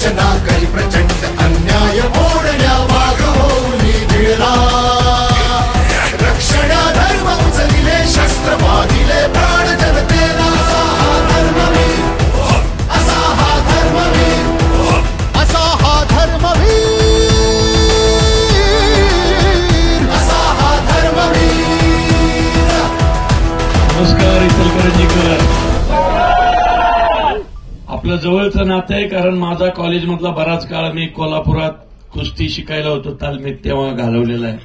गर्जना करी प्रचंड अन्याय मोडण्या वाघ होऊन भिडला रक्षणा धर्म उचलिले शस्त्र बांधिले प्राण जनतेला असा हा धर्मवीर असा हा धर्मवीर असा हा धर्मवीर। नमस्कार इचलकरंजीकर, आपलं जवळचं नातं आहे कारण माझा कॉलेजमधला बराच काळ मी कोल्हापुरात कुस्ती शिकायला होतो, तालमीत तेव्हा घालवलेला आहे।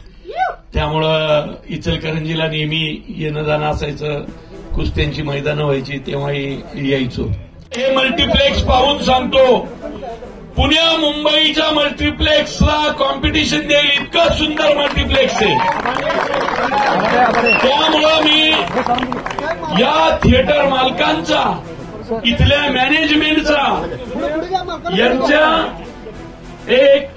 त्यामुळं इचलकरंजीला नेहमी येणं जाणं असायचं, कुस्त्यांची मैदानं व्हायची तेव्हाही यायचो। हे मल्टिप्लेक्स पाहून सांगतो, पुण्या मुंबईच्या मल्टिप्लेक्सला कॉम्पिटिशन देईल इतकं सुंदर मल्टिप्लेक्स आहे। त्यामुळं मी या थिएटर मालकांचा, इथल्या मॅनेजमेंटचा, यांच्या एक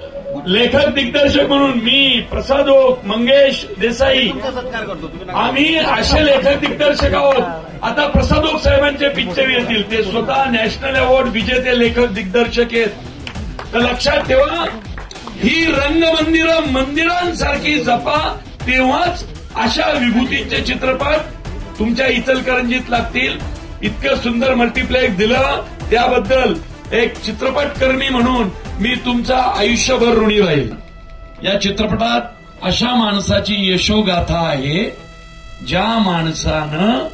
लेखक दिग्दर्शक म्हणून मी, प्रसाद ओक, मंगेश देसाई, आम्ही असे लेखक दिग्दर्शक आहोत। आता प्रसाद ओक साहेबांचे पिक्चर येतील, ते स्वतः नॅशनल अवॉर्ड विजेते लेखक दिग्दर्शक आहेत। तर लक्षात ठेवा, ही रंगमंदिरं मंदिरांसारखी जपा, तेव्हाच अशा विभूतीचे चित्रपट तुमच्या इचलकरंजीत लागतील। इतकं सुंदर मल्टिप्लेक्स दिलं त्याबद्दल एक चित्रपटकर्मी म्हणून मी तुमचा आयुष्यभर ऋणी राहील। या चित्रपटात अशा माणसाची यशोगाथा आहे, ज्या माणसानं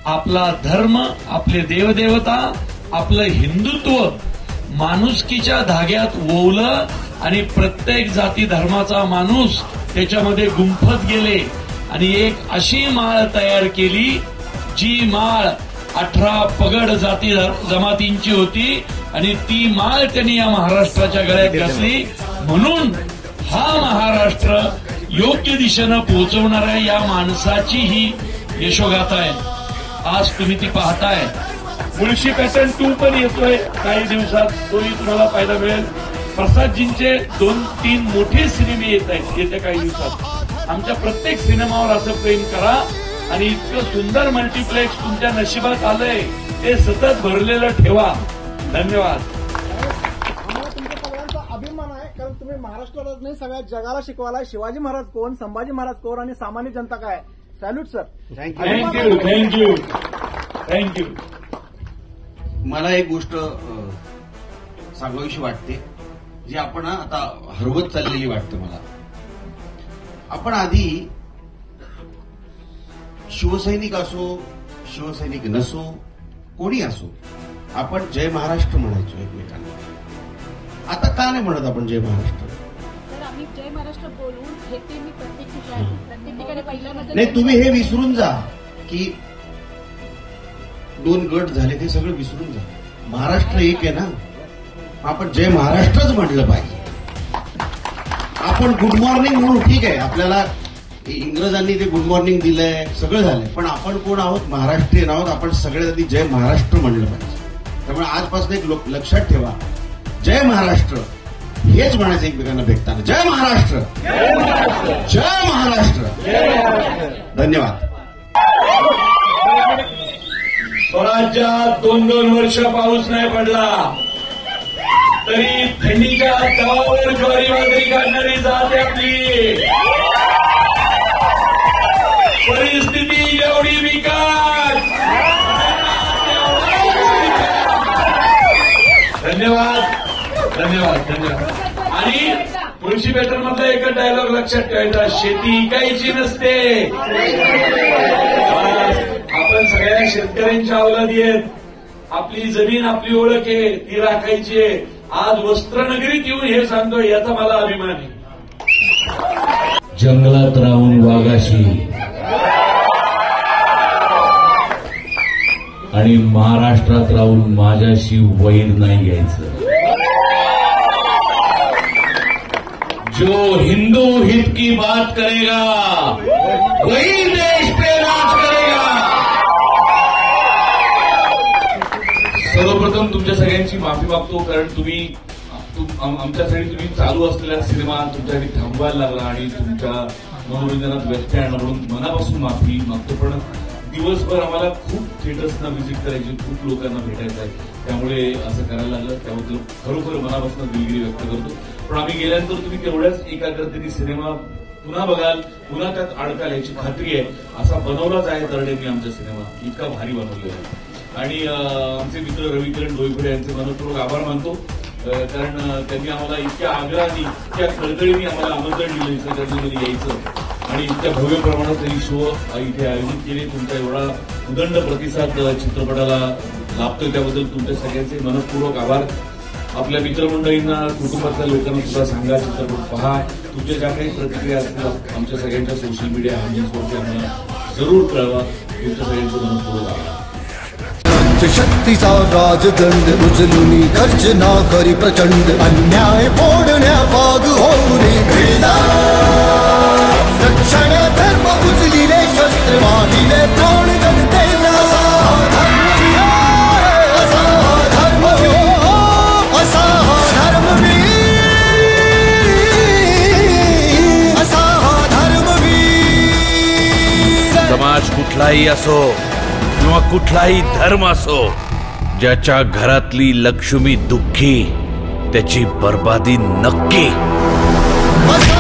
आपला धर्म, आपले देवदेवता, आपलं हिंदुत्व माणुसकीच्या धाग्यात ओवलं आणि प्रत्येक जाती धर्माचा माणूस त्याच्यामध्ये गुंफत गेले आणि एक अशी माळ तयार केली, जी माळ 18 पगड जाती जमातींची होती आणि ती माळ त्यांनी या महाराष्ट्राच्या गळ्यात घातली। म्हणून हा महाराष्ट्र योग्य दिशेनं पोहोचवणाऱ्या या माणसाची ही यशोगाथा आहे। आज तुम्ही ती पाहताय। मुळशी पॅटर्न 2 पण येतोय काही दिवसात, तोही तुम्हाला पाहायला मिळेल। प्रसादजींचे 2-3 मोठे सिनेमे येत आहेत येत्या काही दिवसात। आमच्या प्रत्येक सिनेमावर असं प्रेम करा आणि इतकं सुंदर मल्टिप्लेक्स तुमच्या नशिबात आलंय ते सतत भरलेलं ठेवा। धन्यवाद। आम्हाला तुमच्या सगळ्यांचा अभिमान आहे, कारण तुम्ही महाराष्ट्रालाच नाही सगळ्या जगाला शिकवायला शिवाजी महाराज कोण, संभाजी महाराज कोण आणि सामान्य जनता काय। Salute sir. Thank you thank you thank you. मला एक गोष्ट सांगावीशी वाटते, जी आपण आता हरवत चाललेली वाटते मला। आपण आधी शिवसैनिक असो, शिवसैनिक नसो, कोणी असो, आपण जय महाराष्ट्र म्हणायचो एकमेकांना। आता का नाही म्हणत आपण जय महाराष्ट्र? सर, आम्ही जय महाराष्ट्र बोलून घेते मी प्रत्येक ठिकाणी पहिल्याबद्दल नाही, तुम्ही हे विसरून जा की 2 गट झाले, ते सगळं विसरून जा। महाराष्ट्र एक आहे ना, आपण जय महाराष्ट्रच म्हटलं पाहिजे। आपण गुड मॉर्निंग म्हणून ठीक आहे, आपल्याला इंग्रजांनी ते गुड मॉर्निंग दिलंय, सगळं झालंय, पण आपण कोण आहोत? महाराष्ट्रीयन आहोत। आपण सगळ्यात आधी जय महाराष्ट्र म्हणलं पाहिजे। त्यामुळे आजपासून एक लक्षात ठेवा, जय महाराष्ट्र हेच म्हणायचं एकमेकांना भेटताना। जय महाराष्ट्र, जय महाराष्ट्र। धन्यवाद। स्वराज्यात 2-2 वर्ष पाऊस नाही पडला तरी थंडीच्या तवावर ज्वारी बाजरी काढणारी जात आहे आपली। परिस्थिती एवढी विकास। धन्यवाद धन्यवाद धन्यवाद। आणि मुळशी पॅटर्न मधला एकच डायलॉग लक्षात ठेवायचा, शेती इकायची नसते। आपण सगळ्या शेतकऱ्यांच्या अवलादी आहेत, आपली जमीन आपली ओळख आहे, ती राखायची आहे। आज वस्त्रनगरीत येऊन हे सांगतो, याचा मला अभिमान आहे। जंगलात राहून वाघाशी आणि महाराष्ट्रात राहून माझ्याशी वैर नाही घ्यायचं। जो हिंदू हित की बात करेगा वही देश पे राज करेगा। सर्वप्रथम तुमच्या सगळ्यांची माफी मागतो, कारण तुम्ही आमच्यासाठी तुम्ही चालू असलेला सिनेमा तुमच्यासाठी थांबवायला लागला आणि तुमच्या मनोरंजनात व्यत्यय आणला, म्हणून मनापासून माफी मागतो। पण दिवसभर आम्हाला खूप थिएटर्सना व्हिजिट करायची, खूप लोकांना भेटायचं आहे, त्यामुळे असं करायला लागलं. त्याबद्दल खरोखर मनापासून दिलगिरी व्यक्त करतो. पण आम्ही गेल्यानंतर तुम्ही तेवढ्याच एकाग्रतेने सिनेमा पुन्हा बघाल, पुन्हा त्यात अडकाल याची खात्री आहे. असा बनवलाच आहे तरडेंनी आमचा सिनेमा, इतका भारी बनवलेला आहे. आणि आमचे मित्र रविकिरण डोईफोडे यांचे मनपूर्वक आभार मानतो, कारण त्यांनी आम्हाला इतक्या आग्रहाने, इतक्या कळकळीने आम्हाला आमंत्रण दिलं इचलकरंजीमध्ये यायचं आणि इतक्या भव्य प्रमाणात त्यांनी शो इथे आयोजित केले. तुमचा एवढा उदंड प्रतिसाद चित्रपटाला लाभतोय त्याबद्दल तुमच्या सगळ्यांचे मनपूर्वक आभार. आपल्या मित्रमंडळींना, कुटुंबातल्या लोकांना सुद्धा सांगा, चित्रपट पहा. तुमच्या ज्या काही प्रतिक्रिया असतील आमच्या सगळ्यांच्या सोशल मीडिया हँडल्सवरती आम्हाला जरूर कळवा. तुमच्या सगळ्यांचं मनपूर्वक आभार. शक्तीचा राजदंड उचलून गर्जना करी प्रचंड, अन्याय फोडण्या वाघ होऊन भिडला. रक्षण धर्म उचलिले शस्त्र, वाहिले प्राण जनतेला. असा धर्मवीर, असा धर्मवीर, असा धर्मवीर. समाज कुठलाही असो किंवा कुठलाही धर्म असो, ज्याच्या घरातली लक्ष्मी दुःखी त्याची बर्बादी नक्की. असा